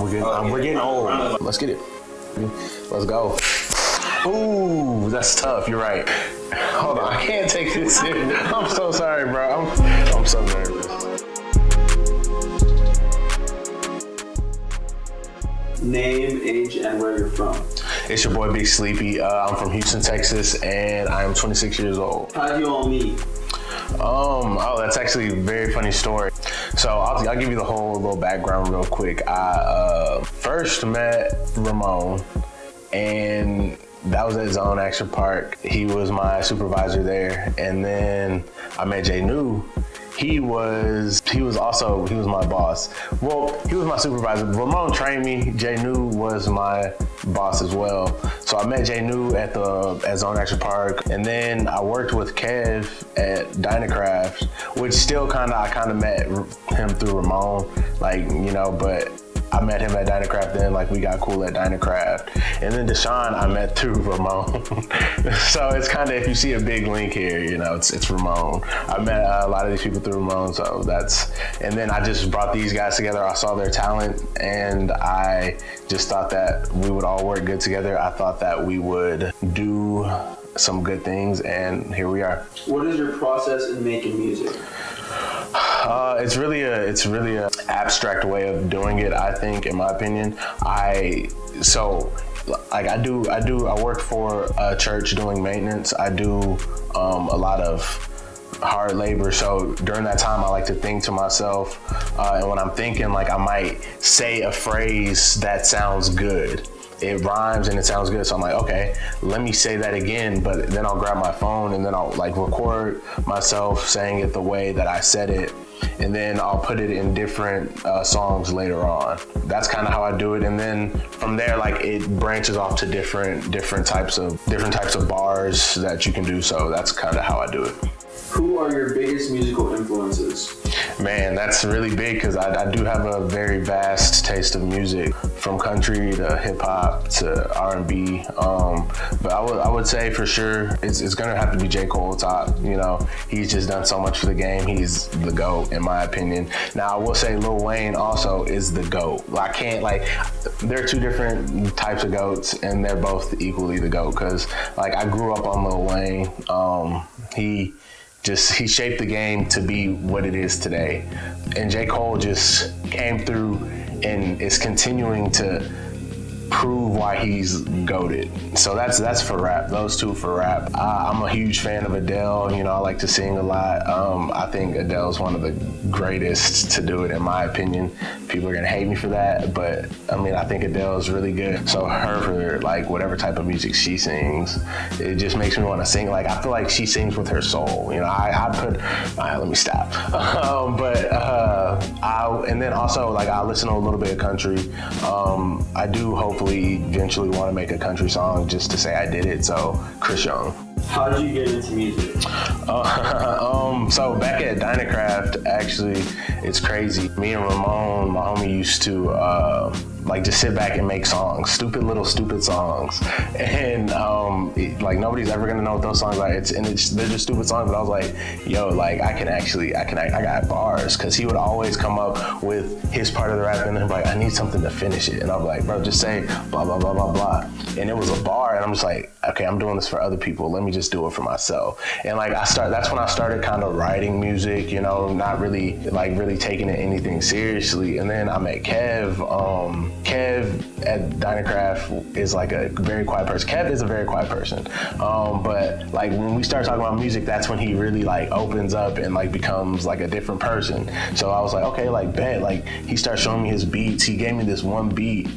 We're getting old. Let's get it. Let's go. Ooh, that's tough. You're right. Hold on, I can't take this in. I'm so sorry, bro. I'm so nervous. Name, age, and where you're from. It's your boy Big Sleepy. I'm from Houston, Texas, and I am 26 years old. How did you all meet? Oh, that's actually a very funny story. So I'll give you the whole little background real quick. I first met Ramon, and that was at Zone Action Park. He was my supervisor there, and then I met JNew. He was my boss. Well, he was my supervisor. Ramon trained me. JNew was my boss as well. So I met JNew at Zone Action Park, and then I worked with Kev at DynaCraft, which still I kind of met him through Ramon, but I met him at DynaCraft then, we got cool at DynaCraft. And then DaShawn I met through Ramon. So it's kind of, if you see a big link here, it's Ramon. I met a lot of these people through Ramon, and then I just brought these guys together. I saw their talent, and I just thought that we would all work good together. I thought that we would do some good things, and here we are. What is your process in making music? It's really a abstract way of doing it, I think, in my opinion. I work for a church doing maintenance. I do a lot of hard labor. So during that time, I like to think to myself, and when I'm thinking, I might say a phrase that sounds good. It rhymes and it sounds good. So I'm like, okay, let me say that again, but then I'll grab my phone and then I'll record myself saying it the way that I said it. And then I'll put it in different songs later on. That's kind of how I do it. And then from there, it branches off to different types of bars that you can do. So that's kind of how I do it. Who are your biggest musical influences? Man, that's really big because I do have a very vast taste of music, from country to hip hop to R&B. But I would say for sure it's gonna have to be J. Cole top. He's just done so much for the game. He's the GOAT in my opinion. Now I will say Lil Wayne also is the GOAT. I can't they're two different types of GOATs, and they're both equally the GOAT because I grew up on Lil Wayne. He shaped the game to be what it is today. And J. Cole just came through and is continuing to prove why he's GOATed. So that's for rap, those two for rap. I'm a huge fan of Adele. I like to sing a lot. I think Adele's one of the greatest to do it in my opinion. People are gonna hate me for that, but I think Adele is really good. So her, for whatever type of music she sings, it just makes me want to sing. I feel like she sings with her soul. Let me stop. And then also I listen to a little bit of country. I do hopefully eventually want to make a country song just to say I did it. So Chris Young. How did you get into music? So back at DynaCraft, actually, it's crazy. Me and Ramon, my homie, used to just sit back and make songs, stupid songs, and nobody's ever gonna know what those songs are. They're just stupid songs. But I was like, yo, I got bars, because he would always come up with his part of the rap, and then I need something to finish it, and I'm like, bro, just say blah blah blah blah blah, and it was a bar, and I'm just like, okay, I'm doing this for other people. Let me just do it for myself. And that's when I started kind of writing music, not really really taking it anything seriously. And then I met Kev. Kev at DynaCraft is a very quiet person. Kev is a very quiet person. But when we start talking about music, that's when he really opens up and becomes a different person. So I was like, okay, bet. He started showing me his beats. He gave me this one beat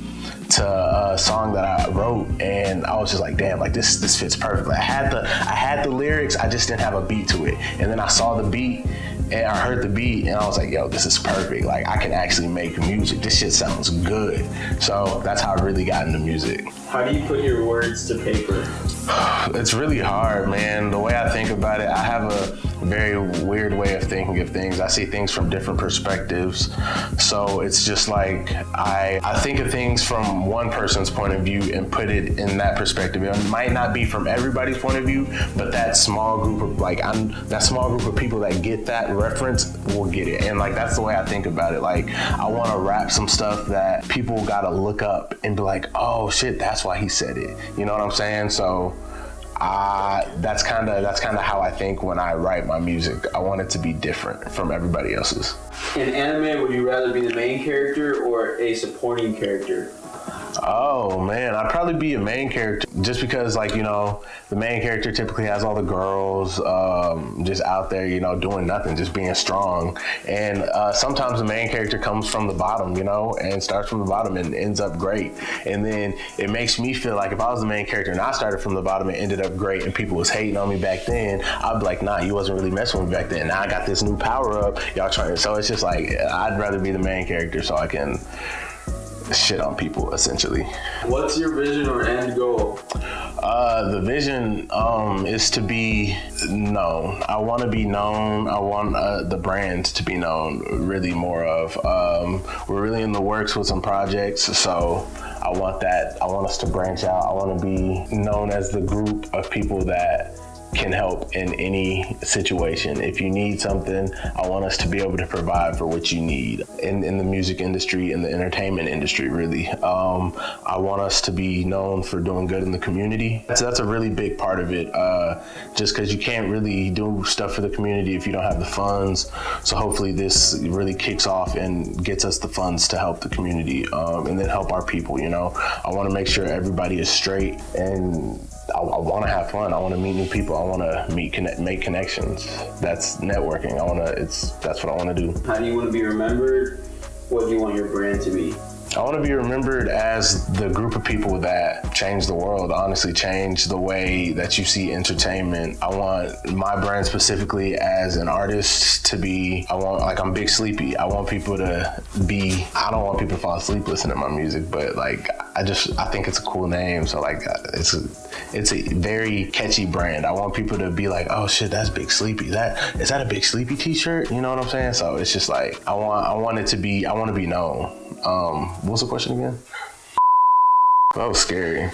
to a song that I wrote, and I was just like, damn, this fits perfectly. I had the lyrics, I just didn't have a beat to it. And then I saw the beat, and I heard the beat, and I was like, yo, this is perfect. I can actually make music. This shit sounds good. So that's how I really got into music. How do you put your words to paper? It's really hard, man. The way I think about it, I have a very weird way of thinking of things. I see things from different perspectives. So it's just I think of things from one person's point of view and put it in that perspective. It might not be from everybody's point of view, but that small group of people that get that reference will get it. And like, that's the way I think about it. Like, I want to rap some stuff that people got to look up and be like, oh shit, that's why he said it. You know what I'm saying? So that's kind of how I think when I write my music. I want it to be different from everybody else's. In anime, would you rather be the main character or a supporting character? Oh man, I'd probably be a main character just because, like, you know, the main character typically has all the girls just out there, you know, doing nothing, just being strong. And sometimes the main character comes from the bottom, you know, and starts from the bottom and ends up great. And then it makes me feel like if I was the main character and I started from the bottom and ended up great and people was hating on me back then, I'd be like, nah, you wasn't really messing with me back then. Now I got this new power up, y'all trying. So it's just like, I'd rather be the main character so I can shit on people, essentially. What's your vision or end goal? The vision is to be known. I want to be known. I want the brand to be known really more of. We're really in the works with some projects, so I want that. I want us to branch out. I want to be known as the group of people that can help in any situation. If you need something, I want us to be able to provide for what you need in the music industry, in the entertainment industry, really. I want us to be known for doing good in the community. So that's a really big part of it, just because you can't really do stuff for the community if you don't have the funds. So hopefully this really kicks off and gets us the funds to help the community, and then help our people, you know. I want to make sure everybody is straight, and I want to have fun. I want to meet new people. I want to make connections. That's networking. That's what I want to do. How do you want to be remembered? What do you want your brand to be? I want to be remembered as the group of people that changed the world, honestly changed the way that you see entertainment. I want my brand specifically as an artist to be, I'm Big Sleepy. I want people to be, I don't want people to fall asleep listening to my music, but like, I think it's a cool name. So like, it's a very catchy brand. I want people to be like, oh shit, that's Big Sleepy. Is that a Big Sleepy t-shirt? You know what I'm saying? So it's just like, I want to be known. What was the question again? That was scary.